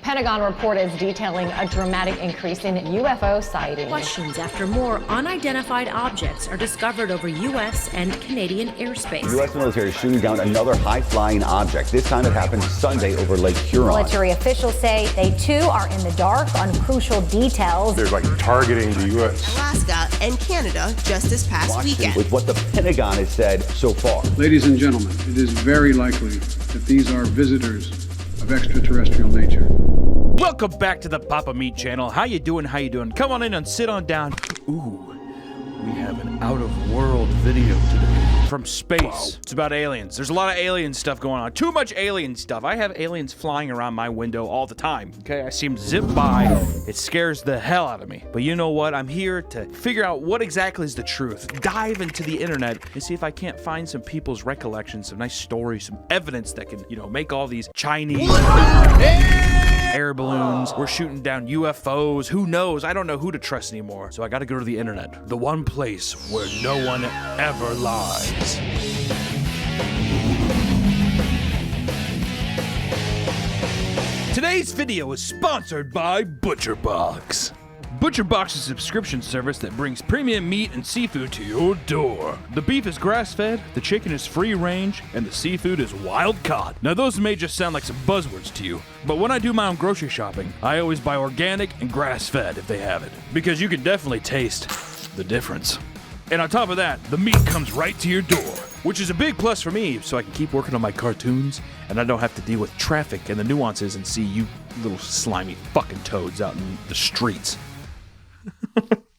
Pentagon report is detailing a dramatic increase in UFO sightings. Questions after more unidentified objects are discovered over U.S. and Canadian airspace. The U.S. military is shooting down another high-flying object. This time it happened Sunday over Lake Huron. Military officials say they too are in the dark on crucial details. They're like targeting the U.S. Alaska and Canada just this past weekend. With what the Pentagon has said so far. Ladies and gentlemen, it is very likely that these are visitors of extraterrestrial nature. Welcome back to the Papa Meat channel. How you doing? How you doing? Come on in and sit on down. Ooh, we have an out-of-world video today from space. Whoa. It's about aliens. There's a lot of alien stuff going on. Too much alien stuff. I have aliens flying around my window all the time. Okay, I see them zip by. It scares the hell out of me. But you know what? I'm here to figure out what exactly is the truth. Dive into the internet and see if I can't find some people's recollections, some nice stories, some evidence that can, you know, make all these Chinese air balloons. We're shooting down UFOs. Who knows? I don't know who to trust anymore. So I gotta go to the internet. The one place where no one ever lies. Today's video is sponsored by ButcherBox. ButcherBox is a subscription service that brings premium meat and seafood to your door. The beef is grass-fed, the chicken is free-range, and the seafood is wild-caught. Now those may just sound like some buzzwords to you, but when I do my own grocery shopping, I always buy organic and grass-fed if they have it, because you can definitely taste the difference. And on top of that, the meat comes right to your door, which is a big plus for me, so I can keep working on my cartoons, and I don't have to deal with traffic and the nuances and see you little slimy fucking toads out in the streets.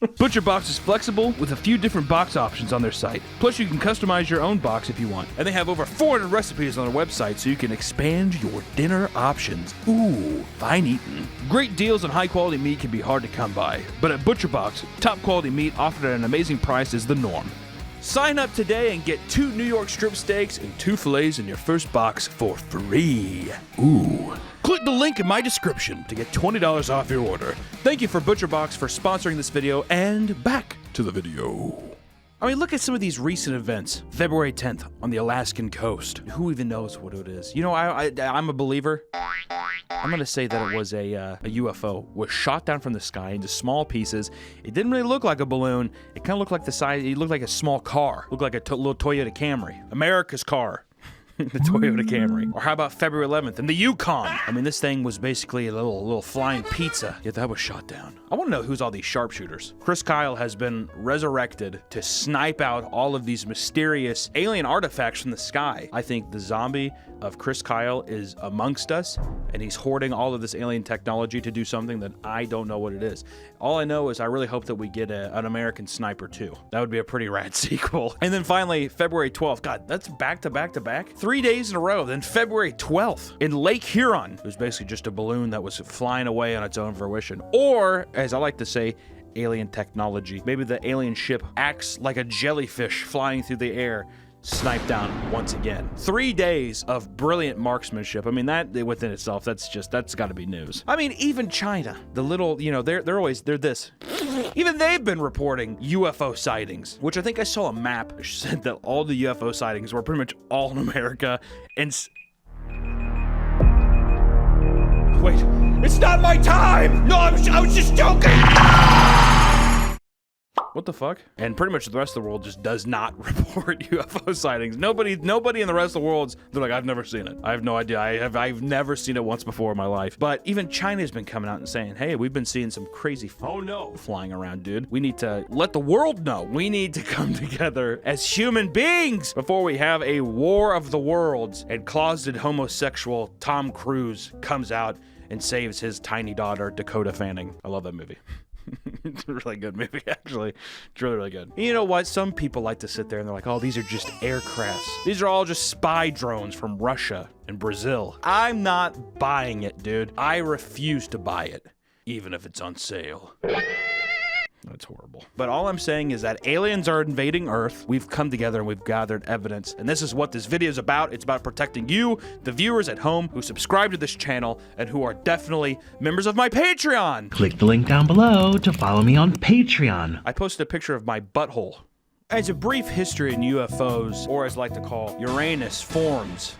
ButcherBox is flexible with a few different box options on their site. Plus, you can customize your own box if you want. And they have over 400 recipes on their website, so you can expand your dinner options. Ooh, fine eating. Great deals on high-quality meat can be hard to come by. But at ButcherBox, top-quality meat offered at an amazing price is the norm. Sign up today and get 2 New York strip steaks and 2 fillets in your first box for free. Ooh. Click the link in my description to get $20 off your order. Thank you for ButcherBox for sponsoring this video, and back to the video. I mean, look at some of these recent events. February 10th on the Alaskan coast. Who even knows what it is? You know, I'm a believer. I'm gonna say that it was a UFO. Was shot down from the sky into small pieces. It didn't really look like a balloon. It kind of looked like the size. It looked like a small car. Looked like a little Toyota Camry. America's car. The Toyota Camry. Or how about February 11th in the Yukon? I mean, this thing was basically a little flying pizza, yet that was shot down. I want to know who's all these sharpshooters. Chris Kyle has been resurrected to snipe out all of these mysterious alien artifacts from the sky. I think the zombie of Chris Kyle is amongst us, and he's hoarding all of this alien technology to do something that I don't know what it is. All I know is I really hope that we get an American Sniper too. That would be a pretty rad sequel. And then finally, February 12th. God, that's back to back to back. 3 days in a row. Then February 12th in Lake Huron. It was basically just a balloon that was flying away on its own fruition. Or, as I like to say, alien technology. Maybe the alien ship acts like a jellyfish flying through the air. Sniped down once again. 3 days of brilliant marksmanship. I mean, that within itself, that's got to be news. I mean, even China, the little, you know, they're this. Even they've been reporting UFO sightings, which I think I saw a map that said that all the UFO sightings were pretty much all in America. And wait, it's not my time. No, I was just joking. What the fuck? And pretty much the rest of the world just does not report UFO sightings. Nobody in the rest of the world, they're like, I've never seen it. I have no idea. I've never seen it once before in my life. But even China's been coming out and saying, hey, we've been seeing some crazy flying around, dude. We need to let the world know. We need to come together as human beings before we have a war of the worlds and closeted homosexual Tom Cruise comes out and saves his tiny daughter, Dakota Fanning. I love that movie. It's a really good movie, actually. It's really, really good. And you know what? Some people like to sit there and they're like, oh, these are just aircrafts. These are all just spy drones from Russia and Brazil. I'm not buying it, dude. I refuse to buy it, even if it's on sale. That's horrible. But all I'm saying is that aliens are invading Earth. We've come together and we've gathered evidence. And this is what this video is about. It's about protecting you, the viewers at home who subscribe to this channel and who are definitely members of my Patreon. Click the link down below to follow me on Patreon. I posted a picture of my butthole. As a brief history in UFOs, or as I like to call Uranus forms,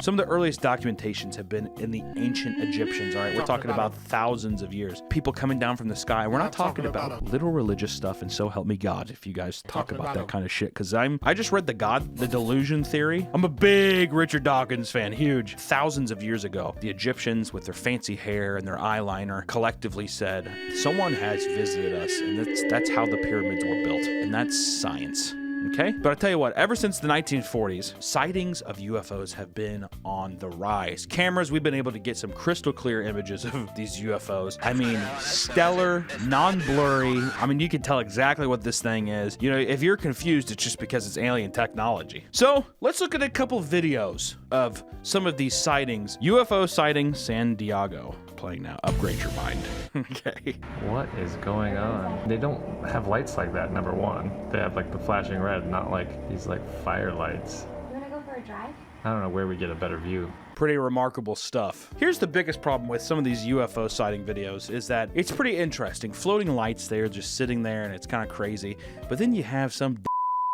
Some of the earliest documentations have been in the ancient Egyptians, all right? We're talking about thousands of years. People coming down from the sky. We're not talking about little religious stuff, and so help me God if you guys talk about that kind of shit, because I just read the delusion theory. I'm a big Richard Dawkins fan, huge. Thousands of years ago, the Egyptians with their fancy hair and their eyeliner collectively said, someone has visited us, and that's how the pyramids were built, and that's science. Okay? But I tell you what, ever since the 1940s, sightings of UFOs have been on the rise. Cameras, we've been able to get some crystal clear images of these UFOs. I mean, stellar, non-blurry. I mean, you can tell exactly what this thing is. You know, if you're confused, it's just because it's alien technology. So, let's look at a couple videos of some of these sightings. UFO sighting San Diego. Playing now. Upgrade your mind. Okay. What is going on? They don't have lights like that, number one. They have like the flashing red, not like these like fire lights. You wanna go for a drive? I don't know where we get a better view. Pretty remarkable stuff. Here's the biggest problem with some of these UFO sighting videos is that it's pretty interesting. Floating lights there, just sitting there, and it's kind of crazy. But then you have some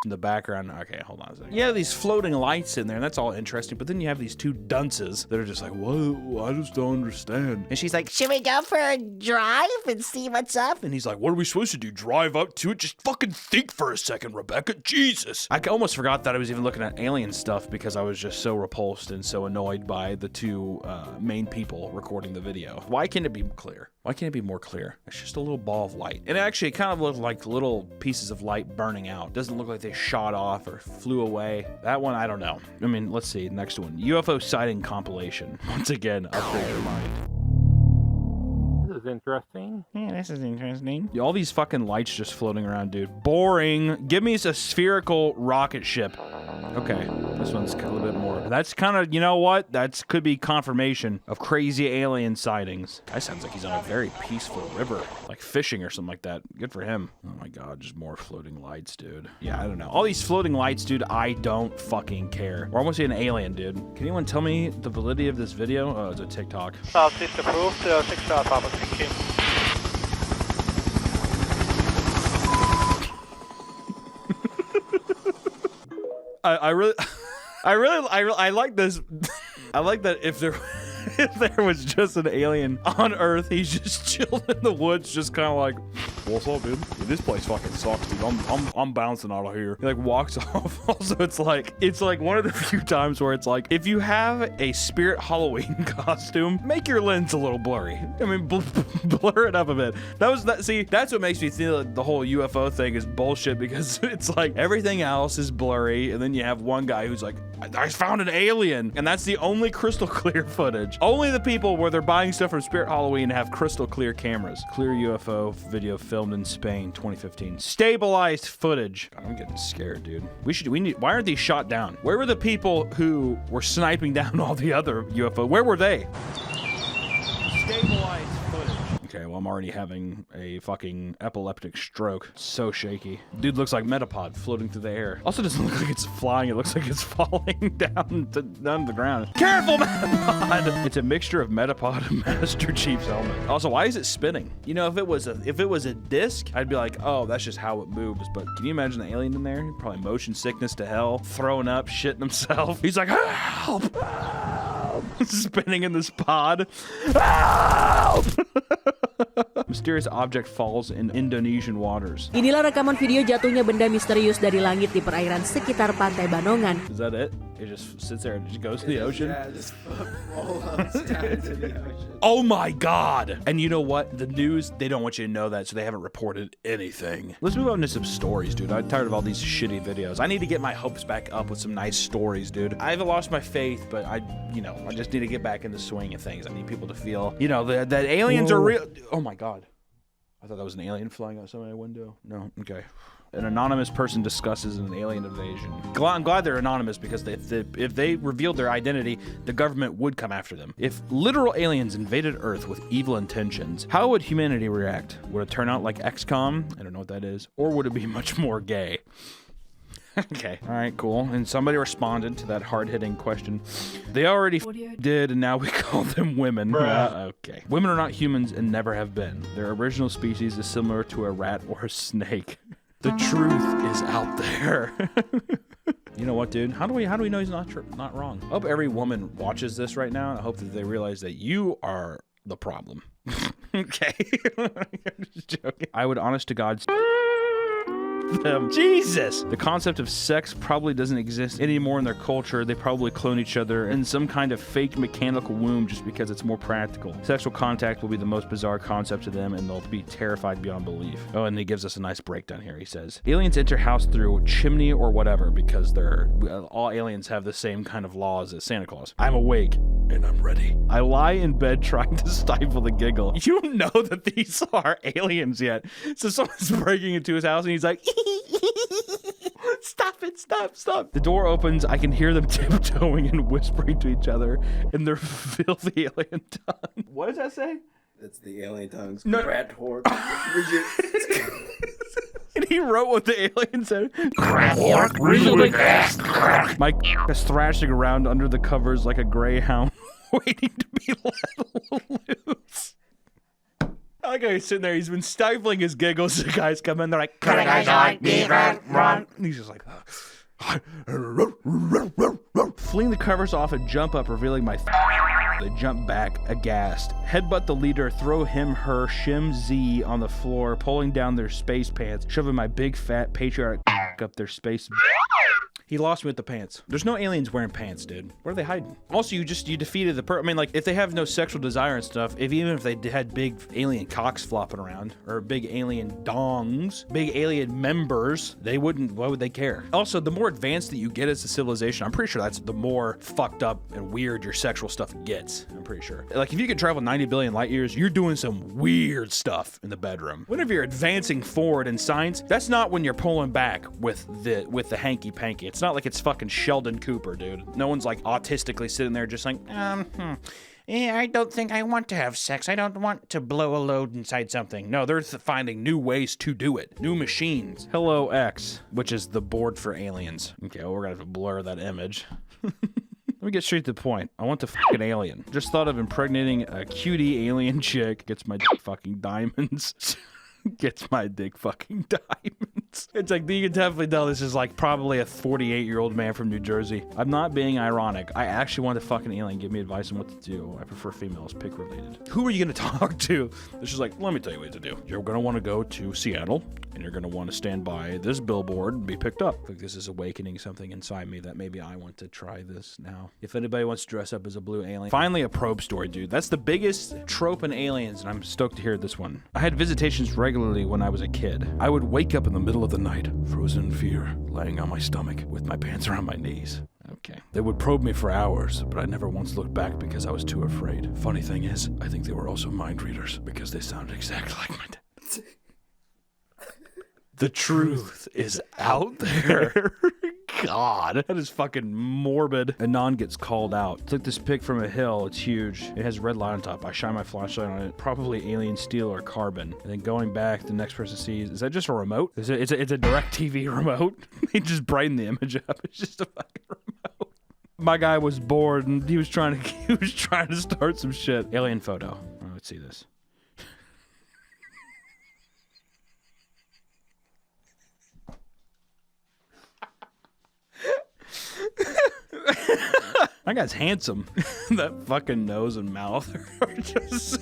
in the background. Okay, hold on a second. Yeah, these floating lights in there, and that's all interesting, but then you have these two dunces that are just like, whoa, I just don't understand. And she's like, should we go for a drive and see what's up? And he's like, what are we supposed to do? Drive up to it? Just fucking think for a second, Rebecca. Jesus. I almost forgot that I was even looking at alien stuff because I was just so repulsed and so annoyed by the two main people recording the video. Why can't it be clear? Why can't it be more clear? It's just a little ball of light. And actually, it kind of looked like little pieces of light burning out. Doesn't look like they shot off or flew away. That one, I don't know. I mean, let's see. Next one. UFO sighting compilation. Once again, upgrade your mind. This is interesting. Yeah, this is interesting. All these fucking lights just floating around, dude. Boring. Give me a spherical rocket ship. Okay, this one's a little bit more. That's kind of, you know what? That could be confirmation of crazy alien sightings. Guy sounds like he's on a very peaceful river, like fishing or something like that. Good for him. Oh my God, just more floating lights, dude. Yeah, I don't know. All these floating lights, dude, I don't fucking care. We're almost an alien, dude. Can anyone tell me the validity of this video? Oh, it's a TikTok. Southeast approved, 6 Papa, thank you. I like this. I like that if there was just an alien on Earth, he's just chilling in the woods, just kind of like, what's up, dude? This place fucking sucks, dude. I'm bouncing out of here. He like walks off. Also, it's like one of the few times where it's like, if you have a Spirit Halloween costume, make your lens a little blurry. I mean, blur it up a bit. See, that's what makes me feel like the whole UFO thing is bullshit, because it's like everything else is blurry, and then you have one guy who's like, I found an alien, and that's the only crystal clear footage. Only the people where they're buying stuff from Spirit Halloween have crystal clear cameras. Clear UFO video filmed in Spain, 2015. Stabilized footage. God, I'm getting scared, dude. Why aren't these shot down? Where were the people who were sniping down all the other UFO? Where were they? Stabilized footage. Okay, well, I'm already having a fucking epileptic stroke. So shaky. Dude looks like Metapod floating through the air. Also doesn't look like it's flying. It looks like it's falling down to the ground. Careful, Metapod! It's a mixture of Metapod and Master Chief's helmet. Also, why is it spinning? You know, if it was a disc, I'd be like, oh, that's just how it moves. But can you imagine the alien in there? Probably motion sickness to hell, throwing up, shitting himself. He's like, help! Help! Spinning in this pod. Help! Mysterious object falls in Indonesian waters. Inilah rekaman video jatuhnya benda misterius dari langit di perairan sekitar pantai Banongan. Is that it? It just sits there and just goes to the ocean? Yeah, just rolls down to the ocean. Oh my God! And you know what? The news, they don't want you to know that, so they haven't reported anything. Let's move on to some stories, dude. I'm tired of all these shitty videos. I need to get my hopes back up with some nice stories, dude. I haven't lost my faith, but I just need to get back in the swing of things. I need people to feel, that aliens are real. Oh my God. I thought that was an alien flying outside my window. No, okay. An anonymous person discusses an alien invasion. I'm glad they're anonymous, because if they revealed their identity, the government would come after them. If literal aliens invaded Earth with evil intentions, how would humanity react? Would it turn out like XCOM? I don't know what that is. Or would it be much more gay? Okay. All right, cool. And somebody responded to that hard-hitting question. They already did, and now we call them women. Okay. Women are not humans and never have been. Their original species is similar to a rat or a snake. The truth is out there. You know what, dude? How do we know he's not wrong? I hope every woman watches this right now, and I hope that they realize that you are the problem. Okay. I'm just joking. I would honest to God them. Jesus! The concept of sex probably doesn't exist anymore in their culture. They probably clone each other in some kind of fake mechanical womb just because it's more practical. Sexual contact will be the most bizarre concept to them, and they'll be terrified beyond belief. Oh, and he gives us a nice breakdown here. He says, aliens enter house through chimney or whatever because all aliens have the same kind of laws as Santa Claus. I'm awake and I'm ready. I lie in bed trying to stifle the giggle. You don't know that these are aliens yet. So someone's breaking into his house and he's like, stop it, stop. The door opens. I can hear them tiptoeing and whispering to each other in their filthy alien tongue. What does that say? That's the alien tongues. No. And he wrote what the alien said. My is thrashing around under the covers like a greyhound waiting to be let loose. I like how he's sitting there. He's been stifling his giggles. The guys come in. They're like, and he's just like, fling the covers off and jump up, revealing my. They jump back, aghast. Headbutt the leader, throw him, her, shim Z on the floor, pulling down their space pants, shoving my big fat patriotic up their space. He lost me with the pants. There's no aliens wearing pants, dude. Where are they hiding? Also, you defeated the I mean, like, if they have no sexual desire and stuff, even if they had big alien cocks flopping around, or big alien dongs, big alien members, they wouldn't, why would they care? Also, the more advanced that you get as a civilization, I'm pretty sure that's the more fucked up and weird your sexual stuff gets. I'm pretty sure. Like, if you could travel 90 billion light years, you're doing some weird stuff in the bedroom. Whenever you're advancing forward in science, that's not when you're pulling back with the hanky-panky. It's not like it's fucking Sheldon Cooper, dude. No one's like autistically sitting there just like, I don't think I want to have sex. I don't want to blow a load inside something. No, they're finding new ways to do it. New machines. Hello X, which is the board for aliens. Okay, well, we're gonna have to blur that image. Let me get straight to the point. I want to fucking alien. Just thought of impregnating a cutie alien chick. Gets my fucking diamonds. Gets my dick fucking diamonds. It's like, you can definitely tell this is like probably a 48-year-old man from New Jersey. I'm not being ironic. I actually want a fucking alien give me advice on what to do. I prefer females, pick related. Who are you gonna talk to? This is like, let me tell you what to do. You're gonna want to go to Seattle, and you're gonna want to stand by this billboard and be picked up. I think this is awakening something inside me that maybe I want to try this now. If anybody wants to dress up as a blue alien. Finally, a probe story, dude. That's the biggest trope in aliens, and I'm stoked to hear this one. I had visitations regularly when I was a kid. I would wake up in the middle of the night, frozen in fear, laying on my stomach with my pants around my knees. Okay. They would probe me for hours, but I never once looked back because I was too afraid. Funny thing is, I think they were also mind readers because they sounded exactly like my dad. The truth is out there. God, that is fucking morbid. Anon gets called out. Took this pic from a hill. It's huge. It has red light on top. I shine my flashlight on it. Probably alien steel or carbon. And then going back, the next person sees, is that just a remote? It's a direct TV remote. He just brightened the image up. It's just a fucking remote. My guy was bored and he was trying to start some shit. Alien photo. Oh, let's see this. That guy's handsome. That fucking nose and mouth are just so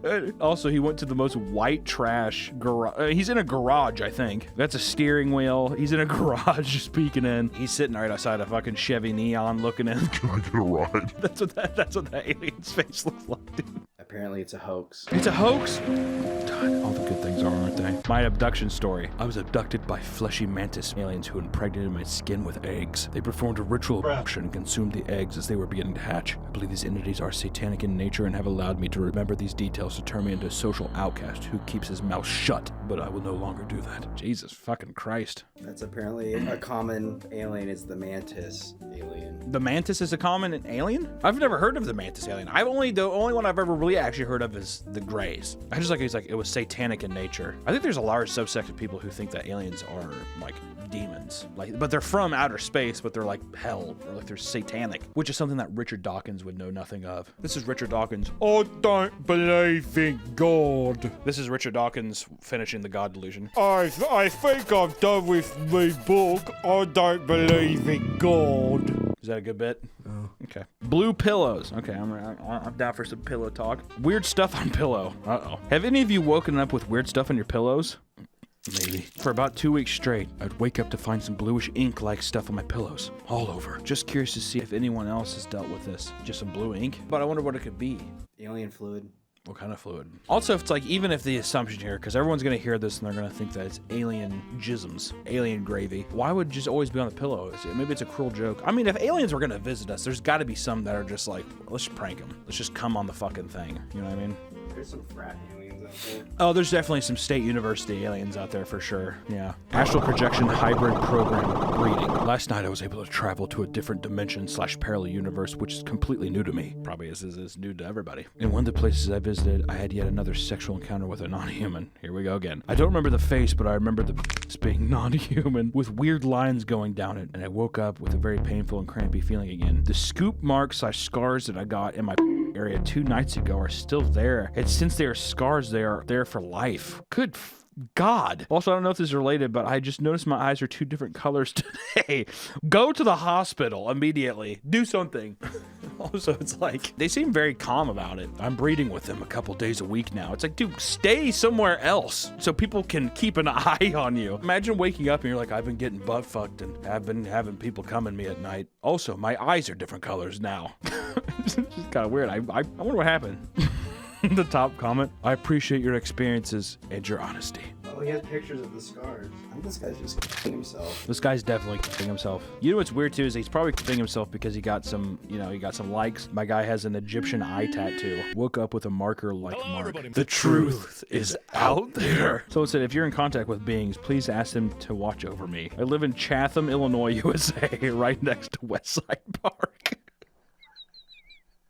good. Also, he went to the most white trash garage. He's in a garage, I think. That's a steering wheel. He's in a garage just peeking in. He's sitting right outside a fucking Chevy Neon looking in. Can I get a ride? That's what that alien's face looks like, dude. Apparently it's a hoax. It's a hoax? God, all the good things are, aren't they? My abduction story. I was abducted by fleshy mantis aliens who impregnated my skin with eggs. They performed a ritual abduction and consumed the eggs as they were beginning to hatch. I believe these entities are satanic in nature and have allowed me to remember these details to turn me into a social outcast who keeps his mouth shut, but I will no longer do that. Jesus fucking Christ. That's apparently a common alien is the mantis alien. The mantis is a common alien? I've never heard of the mantis alien. The only one I've ever really actually heard of is the Greys. I just like it was satanic in nature. I think there's a large subsect of people who think that aliens are like demons. But they're from outer space, but they're like hell, or like they're satanic, which is something that Richard Dawkins would know nothing of. This is Richard Dawkins. I don't believe in God. This is Richard Dawkins finishing the God delusion. I think I'm done with my book. I don't believe in God. Is that a good bit? Oh. Okay. Blue pillows. Okay, I'm down for some pillow talk. Weird stuff on pillow. Uh-oh. Have any of you woken up with weird stuff on your pillows? Maybe. For about 2 weeks straight, I'd wake up to find some bluish ink-like stuff on my pillows. All over. Just curious to see if anyone else has dealt with this. Just some blue ink? But I wonder what it could be. Alien fluid. What kind of fluid? Also, if it's like, even if the assumption here, because everyone's going to hear this and they're going to think that it's alien jisms, alien gravy, why would it just always be on the pillow? Maybe it's a cruel joke. I mean, if aliens were going to visit us, there's got to be some that are just like, let's just prank them. Let's just come on the fucking thing. You know what I mean? There's some frat aliens out there. Oh, there's definitely some state university aliens out there for sure. Yeah. Astral projection hybrid program reading. Last night I was able to travel to a different dimension / parallel universe, which is completely new to me. Probably is new to everybody. In one of the places I visited, I had yet another sexual encounter with a non-human. Here we go again. I don't remember the face, but I remember the being non-human with weird lines going down it, and I woke up with a very painful and crampy feeling again. The scoop marks / scars that I got in my area 2 nights ago are still there, and since they are scars, they are there for life. Good God. Also, I don't know if this is related, but I just noticed my eyes are 2 different colors today. Go to the hospital immediately. Do something. Also, it's like, they seem very calm about it. I'm breeding with them a couple days a week now. It's like, dude, stay somewhere else so people can keep an eye on you. Imagine waking up and you're like, I've been getting butt fucked and I've been having people come in me at night. Also, my eyes are different colors now. It's just kind of weird. I wonder what happened. The top comment, I appreciate your experiences and your honesty. Oh, he has pictures of the scars. I think this guy's just killing himself. This guy's definitely killing himself. You know what's weird too is he's probably killing himself because he got some, likes. My guy has an Egyptian eye tattoo. Woke up with a marker like Mark. The truth is out there. So it said, if you're in contact with beings, please ask them to watch over me. I live in Chatham, Illinois, USA, right next to Westside Park.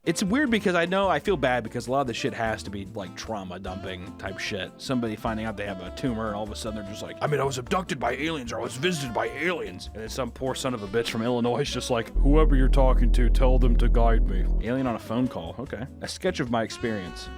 It's weird because I feel bad because a lot of the shit has to be like trauma dumping type shit. Somebody finding out they have a tumor and all of a sudden they're just like, I was abducted by aliens or I was visited by aliens. And then some poor son of a bitch from Illinois is just like, whoever you're talking to, tell them to guide me. Alien on a phone call. Okay. A sketch of my experience.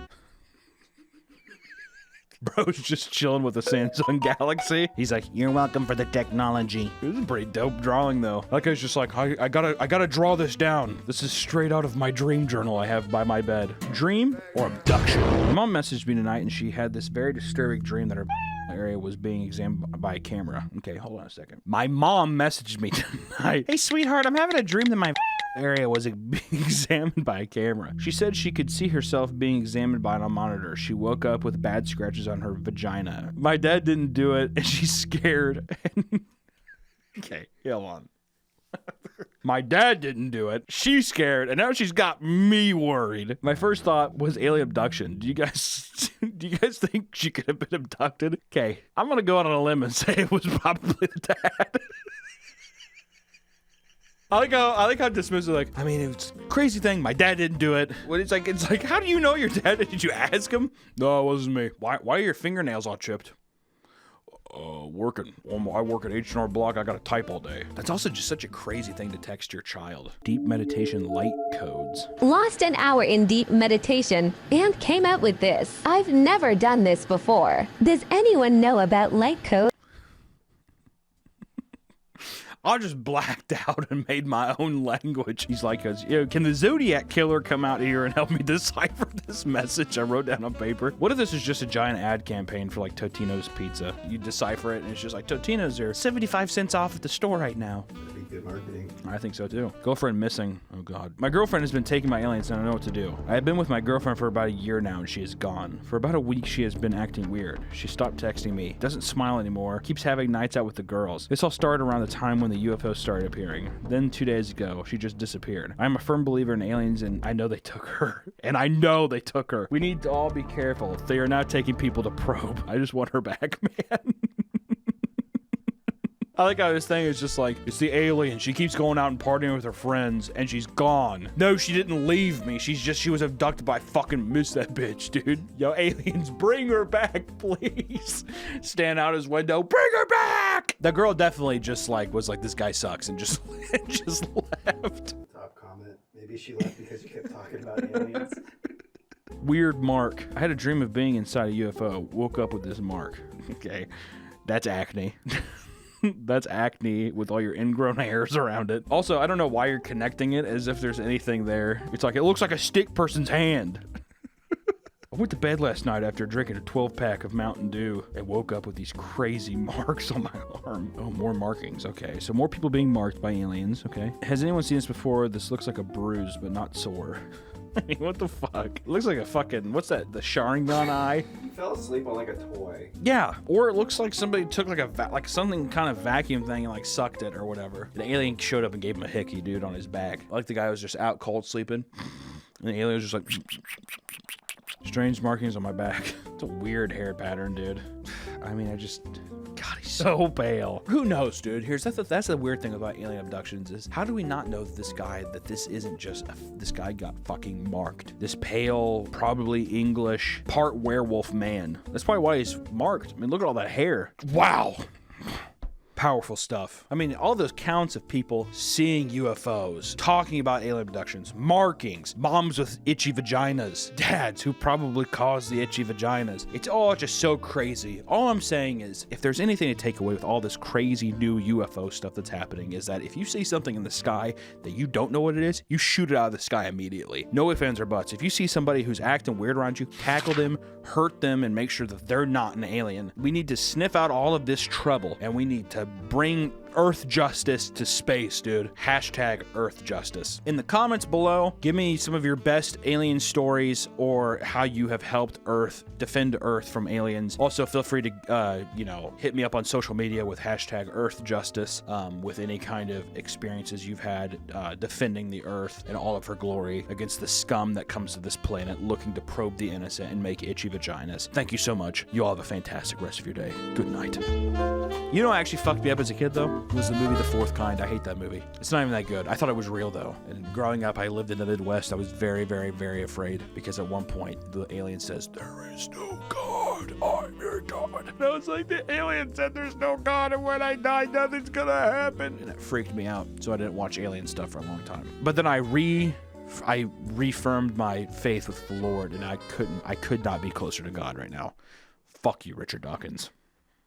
Bro's just chilling with a Samsung Galaxy. He's like, you're welcome for the technology. This is a pretty dope drawing though. That guy's just like, I gotta draw this down. This is straight out of my dream journal I have by my bed. Dream or abduction? My mom messaged me tonight and she had this very disturbing dream that her area was being examined by a camera. Okay, hold on a second. My mom messaged me tonight. Hey sweetheart, I'm having a dream that my area was being examined by a camera. She said she could see herself being examined by a monitor. She woke up with bad scratches on her vagina. My dad didn't do it and she's scared. Okay, hold on. My dad didn't do it. She's scared, and now she's got me worried. My first thought was alien abduction. Do you guys think she could have been abducted? Okay, I'm gonna go out on a limb and say it was probably the dad. I like how dismissive, like, it's a crazy thing. My dad didn't do it. It's like, how do you know your dad? Did you ask him? No, it wasn't me. Why are your fingernails all chipped? Working. I work at H&R Block. I gotta type all day. That's also just such a crazy thing to text your child. Deep meditation light codes. Lost an hour in deep meditation and came out with this. I've never done this before. Does anyone know about light codes? I just blacked out and made my own language. He's like, can the Zodiac Killer come out here and help me decipher this message I wrote down on paper? What if this is just a giant ad campaign for like Totino's Pizza? You decipher it and it's just like, Totino's are 75 cents off at the store right now. That'd be good marketing. I think so too. Girlfriend missing. Oh God. My girlfriend has been taking my aliens and I don't know what to do. I have been with my girlfriend for about a year now and she is gone. For about a week she has been acting weird. She stopped texting me, doesn't smile anymore, keeps having nights out with the girls. This all started around the time when the UFOs started appearing. Then 2 days ago, she just disappeared. I'm a firm believer in aliens and I know they took her. And I know they took her. We need to all be careful. They are now taking people to probe. I just want her back, man. I like how this thing is just like, it's the alien. She keeps going out and partying with her friends, and she's gone. No, she didn't leave me. She was abducted by fucking miss that bitch, dude. Yo, aliens, bring her back, please. Stand out his window, bring her back! The girl definitely just like was like, this guy sucks, and just just left. Top comment. Maybe she left because you kept talking about aliens. Weird mark. I had a dream of being inside a UFO. Woke up with this mark. Okay, that's acne. That's acne with all your ingrown hairs around it. Also, I don't know why you're connecting it as if there's anything there. It's like, it looks like a stick person's hand. I went to bed last night after drinking a 12-pack of Mountain Dew and woke up with these crazy marks on my arm. Oh, more markings. Okay, so more people being marked by aliens. Okay. Has anyone seen this before? This looks like a bruise, but not sore. I mean, what the fuck? It looks like a fucking, what's that? The Sharingan eye? You fell asleep on like a toy. Yeah, or it looks like somebody took like a like something kind of vacuum thing and like sucked it or whatever. The alien showed up and gave him a hickey, dude, on his back. Like the guy was just out cold sleeping, and the alien was just like strange markings on my back. It's a weird hair pattern, dude. I mean, God, he's so pale. Who knows, dude? That's the weird thing about alien abductions is how do we not know that this isn't just this guy got fucking marked. This pale, probably English, part werewolf man. That's probably why he's marked. I mean, look at all that hair. Wow. Powerful stuff. I mean, all those counts of people seeing UFOs, talking about alien abductions, markings, moms with itchy vaginas, dads who probably caused the itchy vaginas. It's all just so crazy. All I'm saying is, if there's anything to take away with all this crazy new UFO stuff that's happening, is that if you see something in the sky that you don't know what it is, you shoot it out of the sky immediately. No ifs, ands, or buts. If you see somebody who's acting weird around you, tackle them, hurt them, and make sure that they're not an alien. We need to sniff out all of this trouble, and we need to bring Earth justice to space, dude. Hashtag Earth justice. In the comments below, give me some of your best alien stories or how you have helped Earth, defend Earth from aliens. Also, feel free to, hit me up on social media with hashtag Earth justice with any kind of experiences you've had defending the Earth and all of her glory against the scum that comes to this planet looking to probe the innocent and make itchy vaginas. Thank you so much. You all have a fantastic rest of your day. Good night. You know what actually fucked me up as a kid, though? It was the movie The Fourth Kind. I hate that movie. It's not even that good. I thought it was real, though. And growing up, I lived in the Midwest. I was very, very, very afraid because at one point, the alien says, "There is no God. I'm your God." And I was like, the alien said there's no God, and when I die, nothing's gonna happen. And it freaked me out, so I didn't watch alien stuff for a long time. But then I reaffirmed my faith with the Lord, and I could not be closer to God right now. Fuck you, Richard Dawkins.